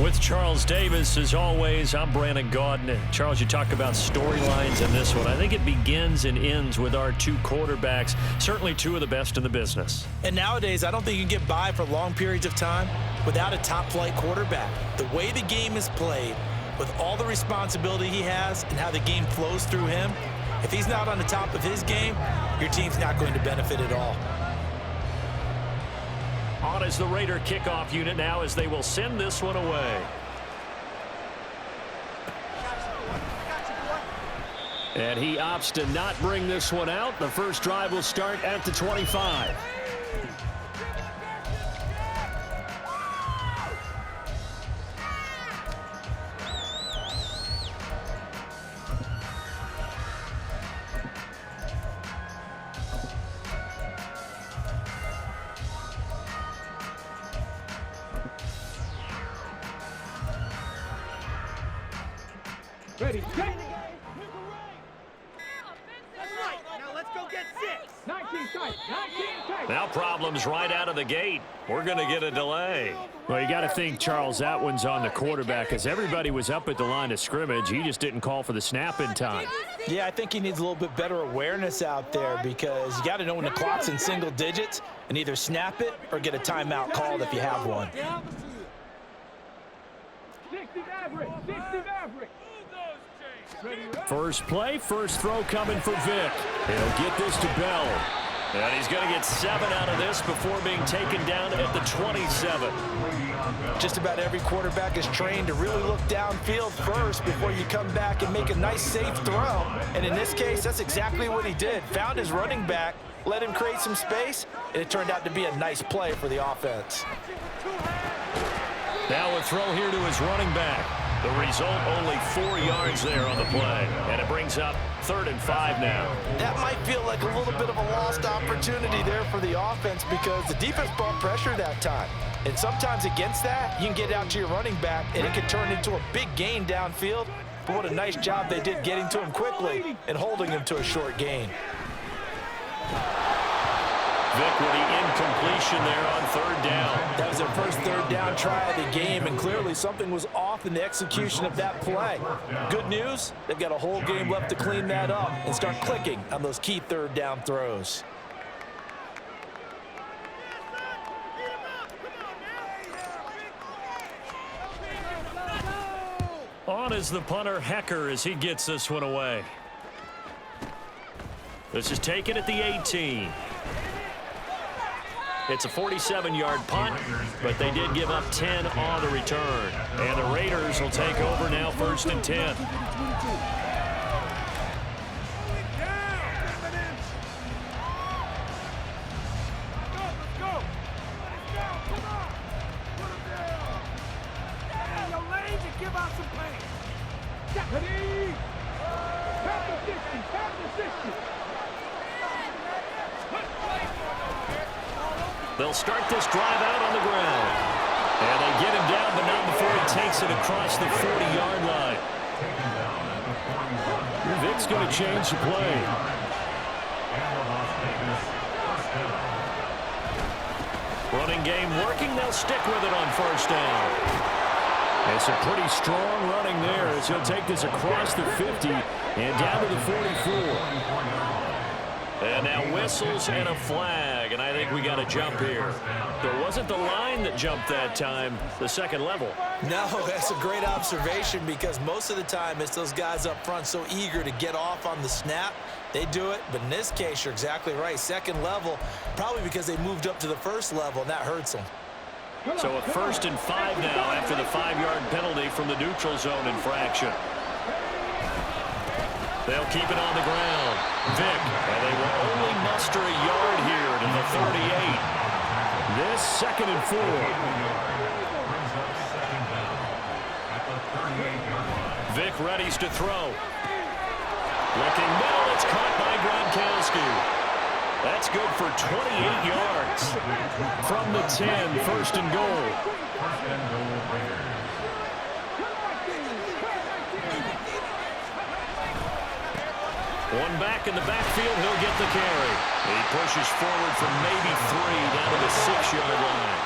With Charles Davis, as always, I'm Brandon Gaudin. And Charles, you talk about storylines in this one. I think it begins and ends with our two quarterbacks, certainly two of the best in the business. And nowadays, I don't think you can get by for long periods of time without a top-flight quarterback. The way the game is played, with all the responsibility he has and how the game flows through him, if he's not on the top of his game, your team's not going to benefit at all. On is the Raider kickoff unit now as they will send this one away. And he opts to not bring this one out. The first drive will start at the 25. Ready, get That's right. Now let's go get 6. 19 tight. 19 tight. Now problems right out of the gate. We're going to get a delay. Well, you got to think, Charles, that one's on the quarterback as everybody was up at the line of scrimmage. He just didn't call for the snap in time. Yeah, I think he needs a little bit better awareness out there because you got to know when the clock's in single digits and either snap it or get a timeout called if you have one. 60 average. 60 average. First play, first throw coming for Vic. He'll get this to Bell. And he's going to get 7 out of this before being taken down at the 27. Just about every quarterback is trained to really look downfield first before you come back and make a nice, safe throw. And in this case, that's exactly what he did. Found his running back, let him create some space, and it turned out to be a nice play for the offense. Now a throw here to his running back. The result, only 4 yards there on the play. And it brings up 3rd and 5 now. That might feel like a little bit of a lost opportunity there for the offense because the defense brought pressure that time. And sometimes against that, you can get out to your running back, and it can turn into a big gain downfield. But what a nice job they did getting to him quickly and holding him to a short gain. Vic with the incompletion there on 3rd down. That was their first 3rd down try of the game, and clearly something was off in the execution of that play. Good news, they've got a whole game left to clean that up and start clicking on those key 3rd down throws. On is the punter, Hecker, as he gets this one away. This is taken at the 18. It's a 47-yard punt, but they did give up 10 on the return. And the Raiders will take over now, 1st and 10. They'll start this drive out on the ground. And they get him down, but not before he takes it across the 40-yard line. Vic's going to change the play. Running game working. They'll stick with it on 1st down. It's a pretty strong running there as he'll take this across the 50 and down to the 44. And now whistles and a flag, and I think we got a jump here. There wasn't the line that jumped that time, the second level. No, that's a great observation because most of the time it's those guys up front so eager to get off on the snap. They do it, but in this case, you're exactly right. Second level, probably because they moved up to the first level, and that hurts them. So a 1st and 5 now after the 5-yard penalty from the neutral zone infraction. They'll keep it on the ground. Vic, and they will only muster a yard here to the 38. This 2nd and 4. Vic readies to throw. Looking middle, it's caught by Gronkowski. That's good for 28 yards. From the 10, 1st and goal. One back in the backfield, he'll get the carry. He pushes forward from maybe 3 down to the 6-yard line.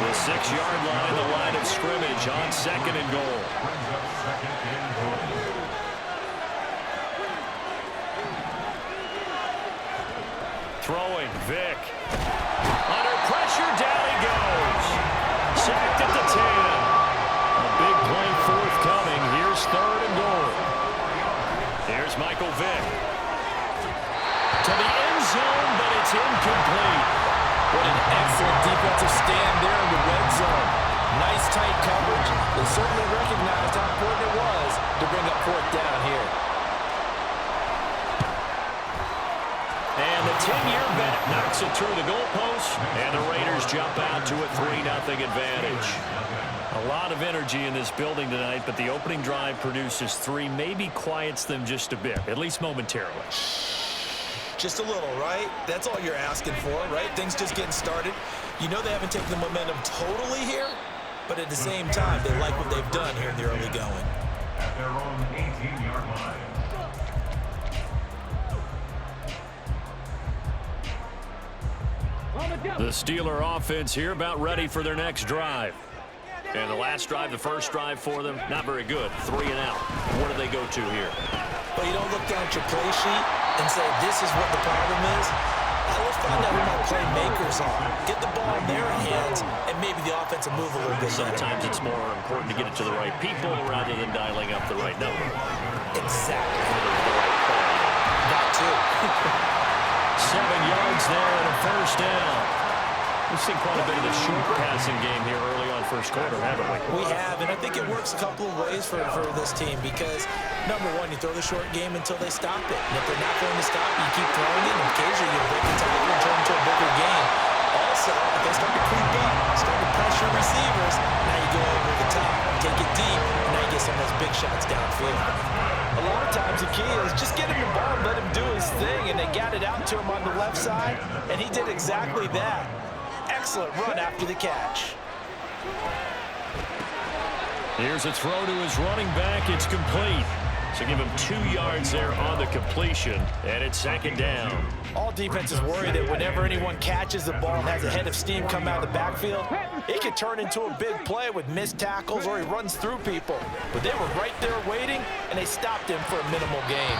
The 6-yard line, the line of scrimmage on 2nd and goal. Throwing, Vick. Under pressure, down he goes. Sacked at the 10. A big play forthcoming. Here's 3rd and goal. Here's Michael Vick. To the end zone, but it's incomplete. What an excellent defensive stand there in the red zone. Nice tight coverage. They certainly recognized how important it was to bring up 4th down here. And the 10-year vet knocks it through the goalpost, and the Raiders jump out to a 3-0 advantage. A lot of energy in this building tonight, but the opening drive produces 3, maybe quiets them just a bit, at least momentarily. Just a little, right? That's all you're asking for, right? Things just getting started. You know they haven't taken the momentum totally here, but at the same time, they like what they've done here in the early going. At their own 18-yard line. The Steeler offense here about ready for their next drive. And the last drive, the first drive for them, not very good. 3 and out. What do they go to here? But you don't look down at your play sheet and say, this is what the problem is. Let's find out who my playmakers are. Get the ball in their hands, and maybe the offense will move a little bit better. Sometimes it's more important to get it to the right people rather than dialing up the right number. Exactly. The right play. That too. 7 yards there and a first down. We've seen quite a bit of the short passing game here early on first quarter, haven't we? We have, and I think it works a couple of ways for this team because, number one, you throw the short game until they stop it. And if they're not going to stop, you keep throwing it, and occasionally you break the tackle and turn into a bigger game. Also, if they start to creep up, start to pressure receivers, now you go over the top, take it deep, and now you get some of those big shots downfield. A lot of times the key is just get him the ball and let him do his thing, and they got it out to him on the left side, and he did exactly that. Excellent run after the catch. Here's a throw to his running back. It's complete. So give him 2 yards there on the completion, and it's 2nd down. All defenses worry that whenever anyone catches the ball and has a head of steam come out of the backfield, it could turn into a big play with missed tackles or he runs through people. But they were right there waiting, and they stopped him for a minimal gain.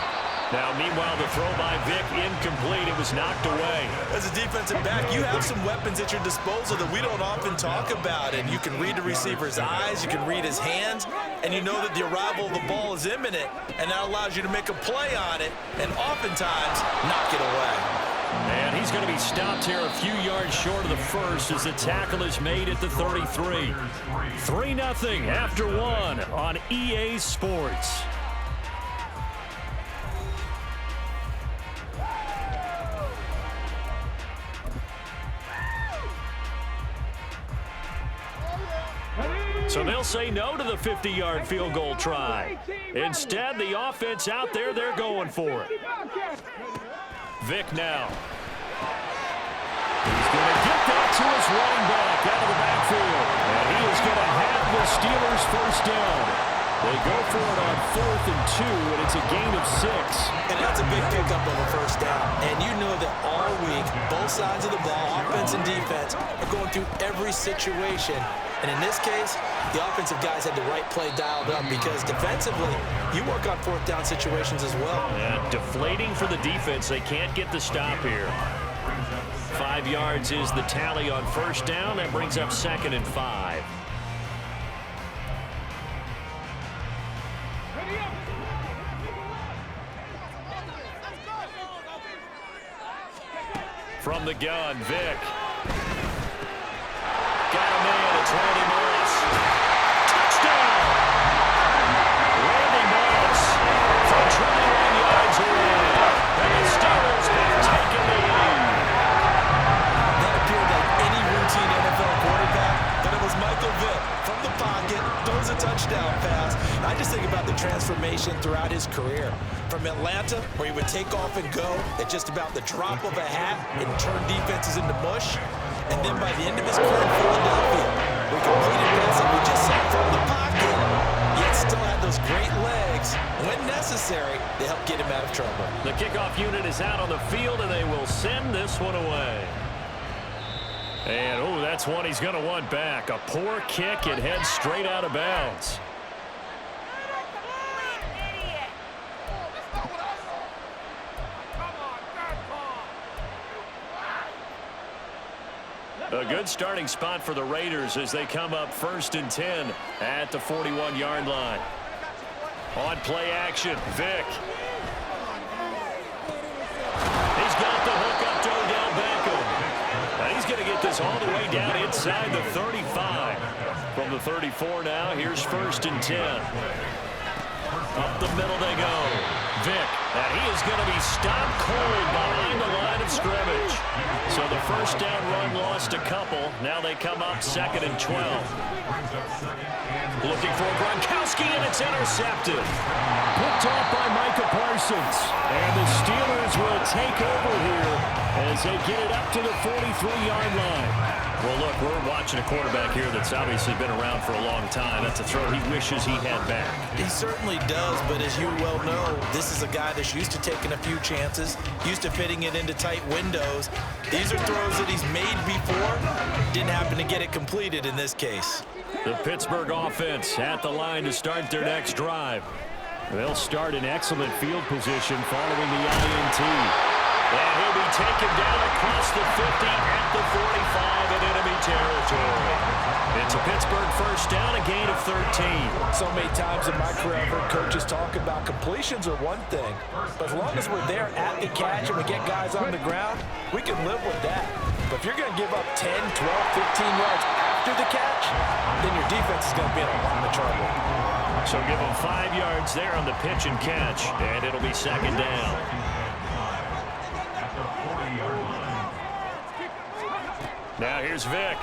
Now, meanwhile, the throw by Vick incomplete. It was knocked away. As a defensive back, you have some weapons at your disposal that we don't often talk about. And you can read the receiver's eyes, you can read his hands, and you know that the arrival of the ball is imminent. And that allows you to make a play on it and oftentimes knock it away. And he's going to be stopped here a few yards short of the first as the tackle is made at the 33. 3-0 after 1 on EA Sports. So they'll say no to the 50-yard field goal try. Instead, the offense out there, they're going for it. Vick now. He's going to get that to his running back out of the backfield. And he is going to have the Steelers first down. They go for it on 4th and 2, and it's a gain of 6. And that's a big pickup of a first down. And you know that all week, both sides of the ball, offense and defense, are going through every situation. And in this case, the offensive guys had the right play dialed up because defensively, you work on 4th down situations as well. Yeah, deflating for the defense. They can't get the stop here. 5 yards is the tally on first down. That brings up 2nd and 5. From the gun, Vick. Got a man, it's Randy Moss. Touchdown! Randy Moss from 21 yards away. And the Steelers have taken the lead. That appeared like any routine NFL quarterback, but it was Michael Vick from the pocket, throws a touchdown pass. I just think about the transformation throughout his career. From Atlanta, where he would take off and go at just about the drop of a hat and turn defenses into mush. And then by the end of his career in Philadelphia, we completed passes we just saw from the pocket, yet still had those great legs, when necessary, to help get him out of trouble. The kickoff unit is out on the field, and they will send this one away. And, oh, that's one he's going to want back. A poor kick. It heads straight out of bounds. A good starting spot for the Raiders as they come up 1st and 10 at the 41-yard line. On play action, Vick. He's got the hook up to Odell Beckham. Now he's going to get this all the way down inside the 35. From the 34 now, here's 1st and 10. Up the middle they go. Vick, and he is going to be stopped cold behind the line of scrimmage. So the first down run lost a couple. Now they come up 2nd and 12. Looking for Gronkowski, and it's intercepted. Picked off by Micah Parsons. And the Steelers will take over here as they get it up to the 43-yard line. Well, look, we're watching a quarterback here that's obviously been around for a long time. That's a throw he wishes he had back. He certainly does, but as you well know, this is a guy that's used to taking a few chances, used to fitting it into tight windows. These are throws that he's made before. Didn't happen to get it completed in this case. The Pittsburgh offense at the line to start their next drive. They'll start in excellent field position following the INT. And he'll be taken down across the 50 at the 45 in enemy territory. It's a Pittsburgh first down, a gain of 13. So many times in my career, I've heard coaches talk about completions are one thing, but as long as we're there at the catch and we get guys on the ground, we can live with that. But if you're going to give up 10, 12, 15 yards after the catch, then your defense is going to be in a lot of trouble. So give them 5 yards there on the pitch and catch, and it'll be 2nd down. Now here's Vick.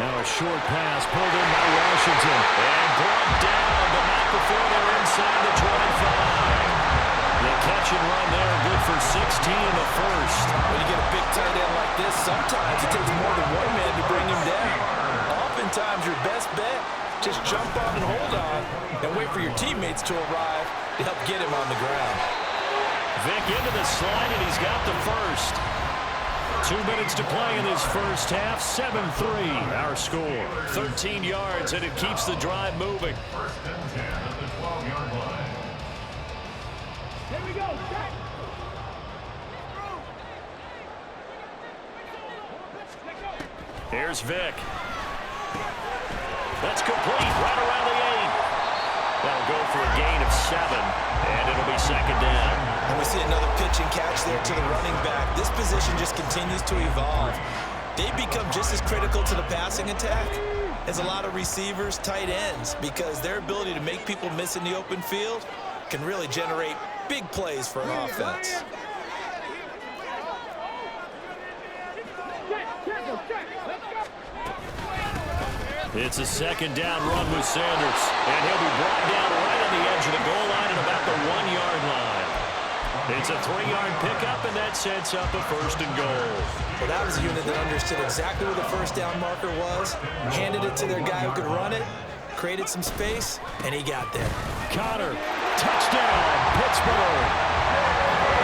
Now a short pass pulled in by Washington. And brought down, but not before they're inside the 25. The catch and run there, good for 16 in the first. When you get a big tight end like this, sometimes it takes more than one man to bring him down. Oftentimes your best bet, just jump on and hold on and wait for your teammates to arrive to help get him on the ground. Vick into the slide, and he's got the first. 2 minutes to play in this first half. 7-3 our score. 13 yards, and it keeps the drive moving. 1st and 10 at the 12-yard line. Here we go. Set. Here's Vick. That's complete right around the 8. That'll go for a gain of 7, and it'll be 2nd down. And we see another pitch and catch there to the running back. This position just continues to evolve. They become just as critical to the passing attack as a lot of receivers, tight ends, because their ability to make people miss in the open field can really generate big plays for an offense. It's a 2nd down run with Sanders, and he'll be brought down right on the edge of the goal line at about the 1-yard line. It's a 3-yard pickup, and that sets up a 1st and goal. Well, that was a unit that understood exactly where the first down marker was, handed it to their guy who could run it, created some space, and he got there. Connor, touchdown, Pittsburgh.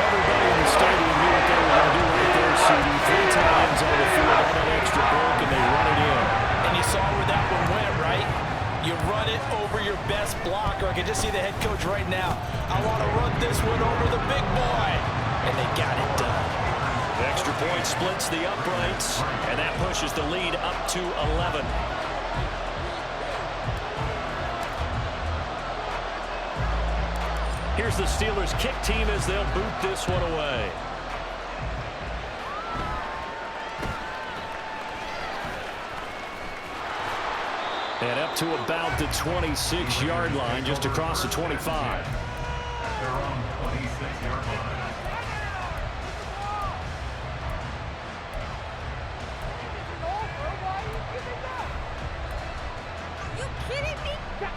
Everybody in the stadium knew what they were going to do right there, CD. 3 times on the field on that extra break, and they run it in. And you saw where that one went, right? You run it over your best blocker. I can just see the head coach right now. I want to run this one over the big boy. And they got it done. The extra point splits the uprights, and that pushes the lead up to 11. Here's the Steelers kick team as they'll boot this one away. And up to about the 26-yard line, just across the 25. At their own 26-yard line.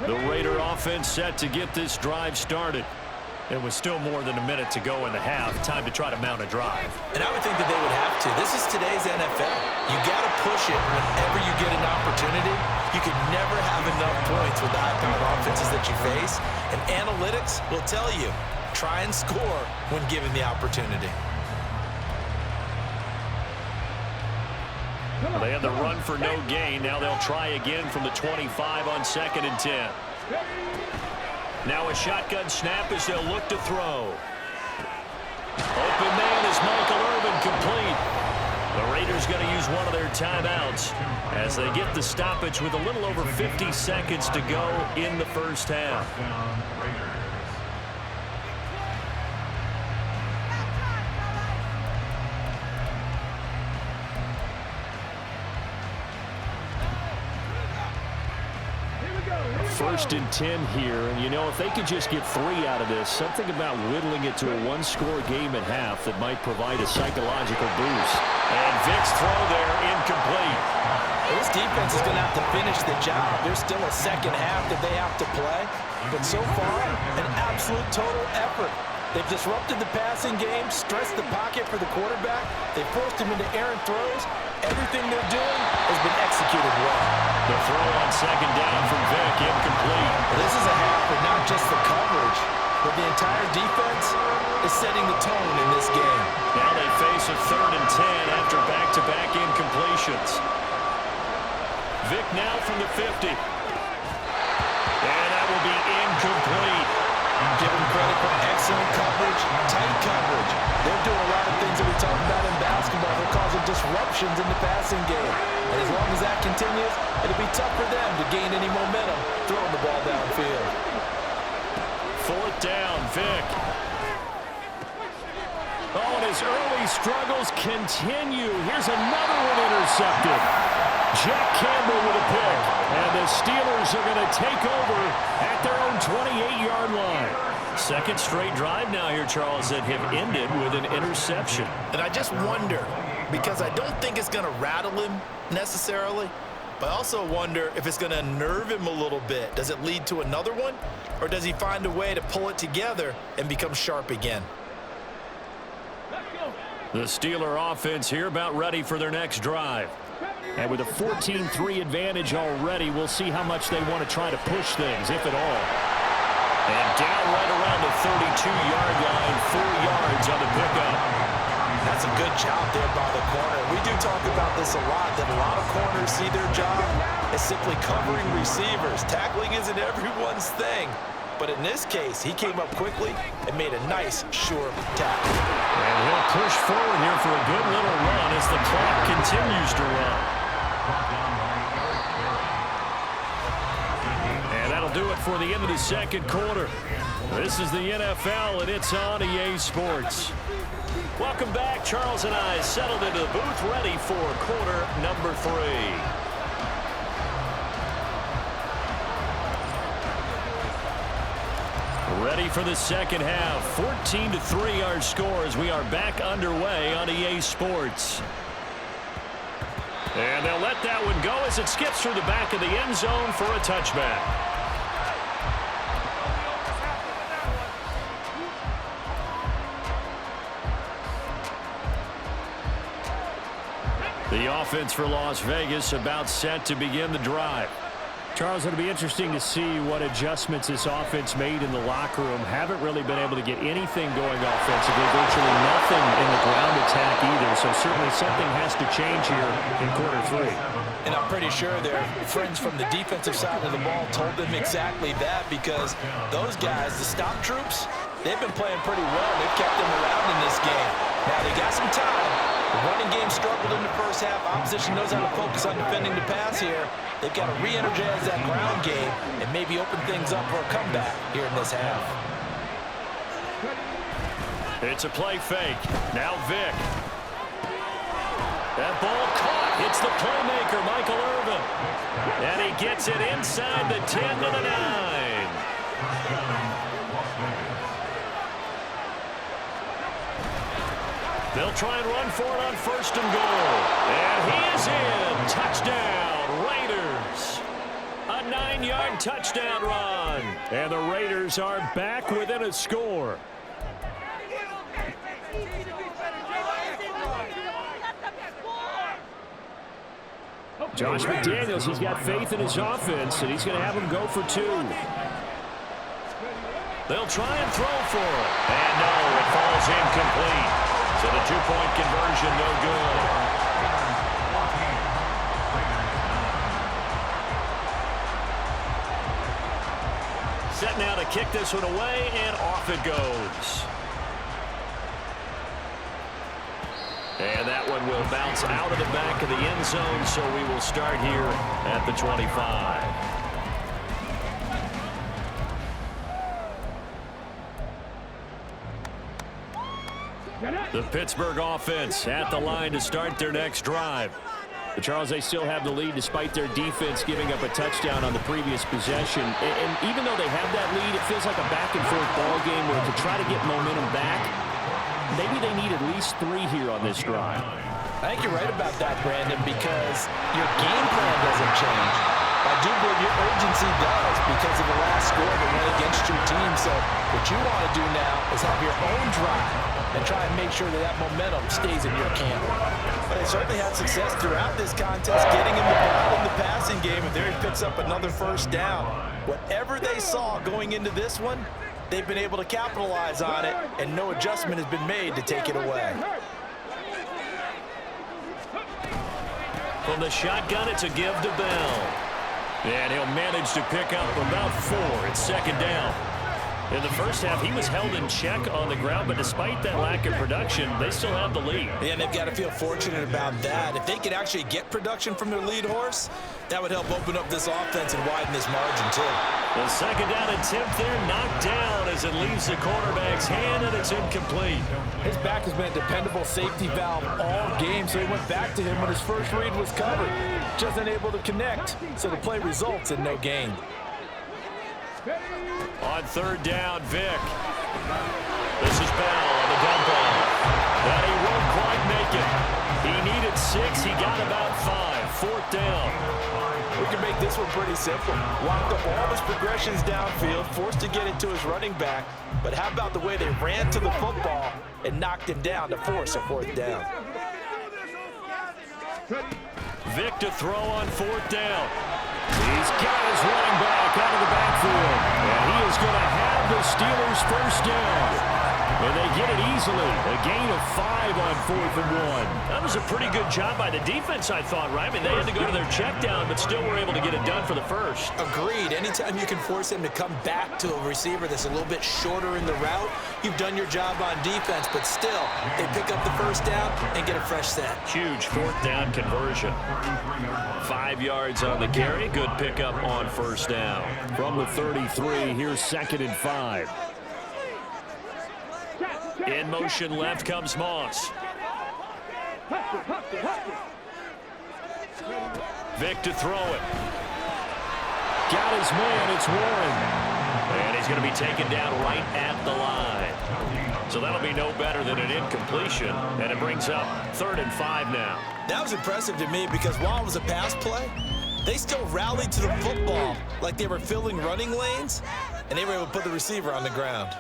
The Raider offense set to get this drive started. It was still more than a minute to go in the half. Time to try to mount a drive. And I would think that they would have to. This is today's NFL. You got to push it whenever you get an opportunity. You can never have enough points with the high-powered offenses that you face. And analytics will tell you try and score when given the opportunity. Well, they had the run for no gain. Now they'll try again from the 25 on 2nd and 10. Now a shotgun snap as they'll look to throw. Open man is Michael Irvin, complete. The Raiders going to use one of their timeouts as they get the stoppage with a little over 50 seconds to go in the first half. First and 10 here, and you know, if they could just get 3 out of this, something about whittling it to a one-score game at half that might provide a psychological boost. And Vic's throw there, incomplete. This defense is going to have to finish the job. There's still a second half that they have to play, but so far, an absolute total effort. They've disrupted the passing game, stressed the pocket for the quarterback. They forced him into errant throws. Everything they're doing has been executed well. The throw on 2nd down from Vic, incomplete. This is a half where not just the coverage, but the entire defense is setting the tone in this game. Now they face a 3rd and 10 after back-to-back incompletions. Vic now from the 50. And that will be incomplete. Give them credit for excellent coverage, tight coverage. They're doing a lot of things that we talk about in basketball. They're causing disruptions in the passing game. And as long as that continues, it'll be tough for them to gain any momentum throwing the ball downfield. 4th down, Vic. Oh, and his early struggles continue. Here's another one intercepted. Jack Campbell with a pick. And the Steelers are going to take over at their own 28-yard line. Second straight drive now here, Charles, that have ended with an interception. And I just wonder, because I don't think it's going to rattle him necessarily, but I also wonder if it's going to unnerve him a little bit. Does it lead to another one? Or does he find a way to pull it together and become sharp again? The Steeler offense here about ready for their next drive. And with a 14-3 advantage already, we'll see how much they want to try to push things, if at all. And down right around the 32-yard line, 4 yards on the pickup. That's a good job there by the corner. We do talk about this a lot, that a lot of corners see their job as simply covering receivers. Tackling isn't everyone's thing. But in this case, he came up quickly and made a nice, sure tackle. And he'll push forward here for a good little run as the clock continues to run. And that'll do it for the end of the second quarter. This is the NFL, and it's on EA Sports. Welcome back. Charles and I settled into the booth, ready for quarter number 3. Ready for the second half. 14-3 our score as we are back underway on EA Sports. And they'll let that one go as it skips through the back of the end zone for a touchback. The offense for Las Vegas about set to begin the drive. Charles, it'll be interesting to see what adjustments this offense made in the locker room. Haven't really been able to get anything going offensively. Virtually nothing in the ground attack either. So certainly something has to change here in quarter 3. And I'm pretty sure their friends from the defensive side of the ball told them exactly that, because those guys, the stop troops, they've been playing pretty well. They've kept them around in this game. Now they got some time. The running game struggled in the first half. Opposition knows how to focus on defending the pass here. They've got to re-energize that ground game and maybe open things up for a comeback here in this half. It's a play fake. Now Vic. That ball caught. It's the playmaker, Michael Irvin. And he gets it inside the 10 to the 9. They'll try and run for it on 1st and goal. And he is in. Touchdown, Raiders. A 9-yard touchdown run. And the Raiders are back within a score. Josh McDaniels, he's got faith in his offense, and he's going to have him go for 2. They'll try and throw for it. And no, it falls incomplete. So the two-point conversion, no good. Set now to kick this one away, and off it goes. And that one will bounce out of the back of the end zone, so we will start here at the 25. The Pittsburgh offense at the line to start their next drive. But Charles, they still have the lead despite their defense giving up a touchdown on the previous possession. And even though they have that lead, it feels like a back-and-forth ball game where to try to get momentum back, maybe they need at least 3 here on this drive. I think you're right about that, Brandon, because your game plan doesn't change. I do believe your urgency does because of the last score that went against your team. So what you want to do now is have your own drive and try and make sure that that momentum stays in your camp. But they certainly had success throughout this contest, getting him the ball in the passing game, and there he picks up another first down. Whatever they saw going into this one, they've been able to capitalize on it, and no adjustment has been made to take it away. From the shotgun, it's a give to Bell. And he'll manage to pick up about 4. It's second down. In the first half, he was held in check on the ground, but despite that lack of production, they still have the lead. Yeah, and they've got to feel fortunate about that. If they could actually get production from their lead horse, that would help open up this offense and widen this margin, too. The second down attempt there knocked down as it leaves the quarterback's hand, and it's incomplete. His back has been a dependable safety valve all game, so he went back to him when his first read was covered. Just unable to connect, so the play results in no gain. On third down, Vick. This is Bell on the dump off. But he won't quite make it. He needed 6. He got about 5. Fourth down. We can make this one pretty simple. Locked up all his progressions downfield, forced to get it to his running back. But how about the way they ran to the football and knocked him down to force a fourth down? Vick to throw on fourth down. He's got his running back out of the backfield. And he is going to have the Steelers first down. And they get it easily. A gain of 5 on 4th and 1. That was a pretty good job by the defense, I thought, right? I mean, they had to go to their check down, but still were able to get it done for the first. Agreed. Anytime you can force him to come back to a receiver that's a little bit shorter in the route, you've done your job on defense, but still, they pick up the first down and get a fresh set. Huge fourth down conversion. 5 yards on the carry. Good pickup on first down. From the 33, here's 2nd and 5. In motion left comes Moss. Vick to throw it. Got his man, it's Warren. And he's going to be taken down right at the line. So that'll be no better than an incompletion. And it brings up 3rd and 5 now. That was impressive to me because while it was a pass play, they still rallied to the football like they were filling running lanes, and they were able to put the receiver on the ground.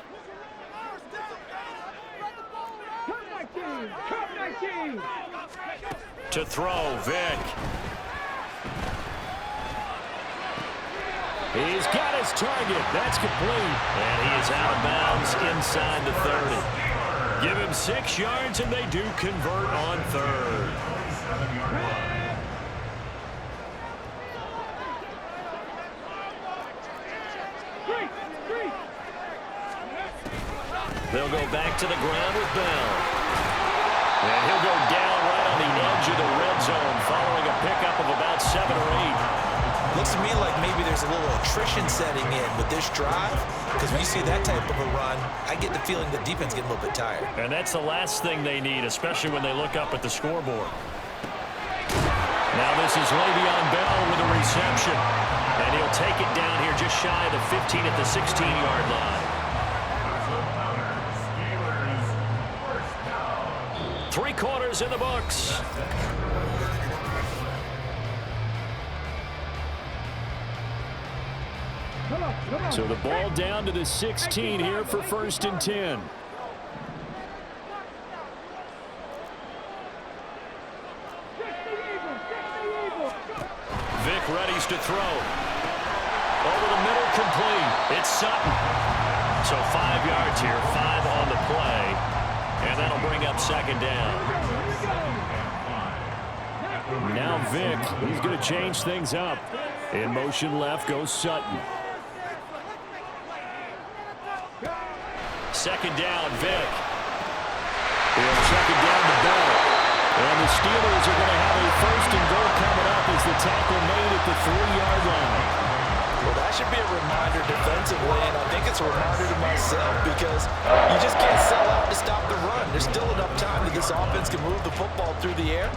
To throw, Vick. He's got his target. That's complete. And he is out of bounds inside the 30. Give him 6 yards, and they do convert on 3rd. They'll go back to the ground with Bell. And he'll go down right on the edge of the red zone following a pickup of about 7 or 8. Looks to me like maybe there's a little attrition setting in with this drive, because when you see that type of a run, I get the feeling the defense getting a little bit tired. And that's the last thing they need, especially when they look up at the scoreboard. Now this is Le'Veon Bell with a reception. And he'll take it down here just shy of the 15 at the 16-yard line. 3 quarters in the books. So the ball down to the 16 here for 1st and 10. Vick readies to throw. Over the middle, complete. It's Sutton. So 5 yards here, 5 on the play. And that'll bring up second down. Now Vic, he's going to change things up. In motion left goes Sutton. Second down, Vic. And second down to Bell. And the Steelers are going to have a first and goal coming up as the tackle made at the 3-yard line. Well, that should be a reminder defensively, and I think it's a reminder to myself because you just can't sell out to stop the run. There's still enough time that this offense can move the football through the air,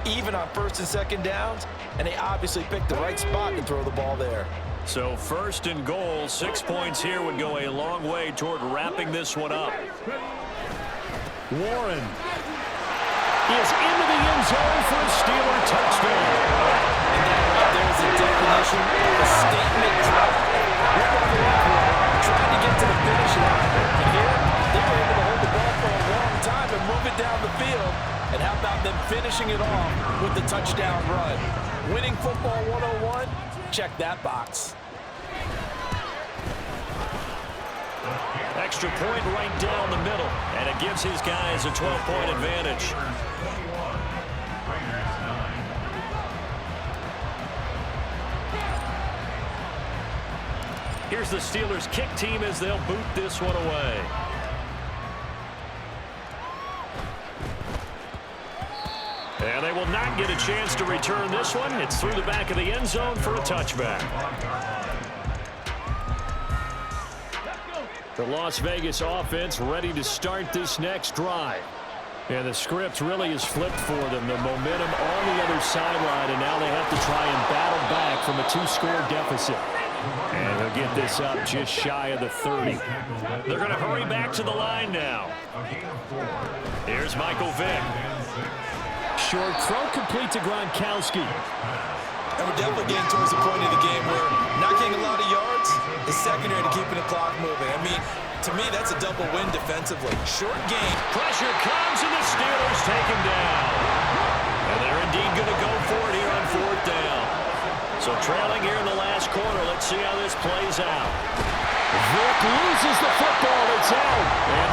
even on first and second downs, and they obviously picked the right spot to throw the ball there. So first and goal, 6 points here would go a long way toward wrapping this one up. Warren is into the end zone for a Steeler touchdown. And that right there is a definition of a statement drop. Trying to get to the finish line. And here, they were able to hold the ball for a long time and move it down the field. And how about them finishing it off with the touchdown run? Winning football 101? Check that box. Extra point right down the middle, and it gives his guys a 12-point advantage. Here's the Steelers' kick team as they'll boot this one away. And they will not get a chance to return this one. It's through the back of the end zone for a touchback. The Las Vegas offense ready to start this next drive. And the script really is flipped for them. The momentum on the other sideline, and now they have to try and battle back from a 2-score deficit. And they'll get this up just shy of the 30. They're going to hurry back to the line now. Here's Michael Vick. Short throw complete to Gronkowski. And we're definitely getting towards the point of the game where not getting a lot of yards is secondary to keeping the clock moving. I mean, to me, that's a double win defensively. Short game. Pressure comes, and the Steelers take him down. And they're indeed going to go for it here on 4th down. So trailing here in the last quarter. Let's see how this plays out. Vick loses the football. It's out. And